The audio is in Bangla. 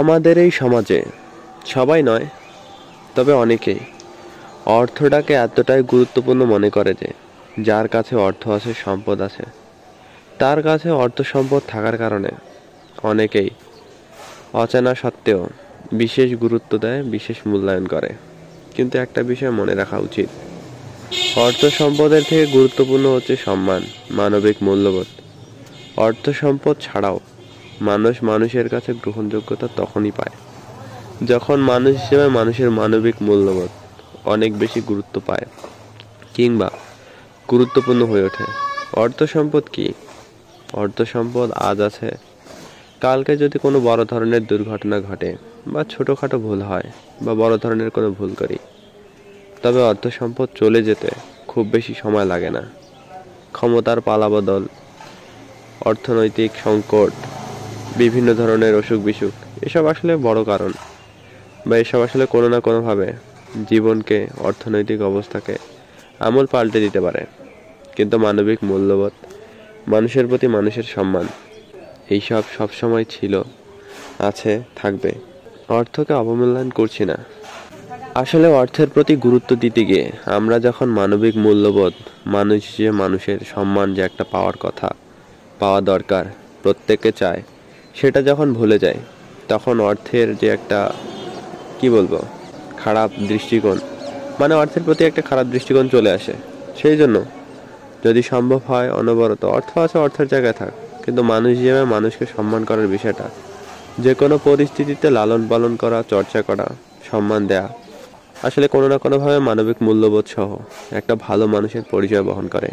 আমাদের এই সমাজে সবাই নয়, তবে অনেকেই অর্থটাকে এতটাই গুরুত্বপূর্ণ মনে করে যে যার কাছে অর্থ আছে, সম্পদ আছে, তার কাছে অর্থ সম্পদ থাকার কারণে অনেকেই অচেনা সত্ত্বেও বিশেষ গুরুত্ব দেয়, বিশেষ মূল্যায়ন করে। কিন্তু একটা বিষয় মনে রাখা উচিত, অর্থ সম্পদের থেকে গুরুত্বপূর্ণ হচ্ছে সম্মান, মানবিক মূল্যবোধ। অর্থ সম্পদ ছাড়াও মানুষ মানুষের কাছে গ্রহণযোগ্যতা তখনই পায় যখন মানুষ হিসেবে মানুষের মানবিক মূল্যবোধ অনেক বেশি গুরুত্ব পায় কিংবা গুরুত্বপূর্ণ হয়ে ওঠে। অর্থ সম্পদ কি? অর্থ সম্পদ আজ আছে, কালকে যদি কোনো বড় ধরনের দুর্ঘটনা ঘটে বা ছোটখাটো ভুল হয় বা বড় ধরনের কোনো ভুল করি, তবে অর্থ সম্পদ চলে যেতে খুব বেশি সময় লাগে না। ক্ষমতার পালাবদল, অর্থনৈতিক সংকট, বিভিন্ন ধরনের অসুখ বিসুখ, এসব আসলে বড় কারণ, বা এসব আসলে কোনো না কোনোভাবে জীবনকে, অর্থনৈতিক অবস্থাকে আমূল পাল্টে দিতে পারে। কিন্তু মানবিক মূল্যবোধ, মানুষের প্রতি মানুষের সম্মান, এইসব সবসময় ছিল, আছে, থাকবে। অর্থকে অবমূল্যায়ন করছি না, আসলে অর্থের প্রতি গুরুত্ব দিতে গিয়ে আমরা যখন মানবিক মূল্যবোধ, মানুষ হিসেবে মানুষের সম্মান যে একটা পাওয়ার কথা, পাওয়া দরকার, প্রত্যেকে চায়, সেটা যখন ভুলে যায়, তখন অর্থের যে একটা, কি বলবো, খারাপ দৃষ্টিকোণ, মানে অর্থের প্রতি একটা খারাপ দৃষ্টিকোণ চলে আসে। সেই জন্য যদি সম্ভব হয় অনবরত অর্থ আছে, অর্থের জায়গায় থাক, কিন্তু মানুষ হিসেবে মানুষকে সম্মান করার বিষয়টা, যে কোনো পরিস্থিতিতে লালন পালন করা, চর্চা করা, সম্মান দেয়া, আসলে কোনো না কোনোভাবে মানবিক মূল্যবোধ সহ একটা ভালো মানুষের পরিচয় বহন করে।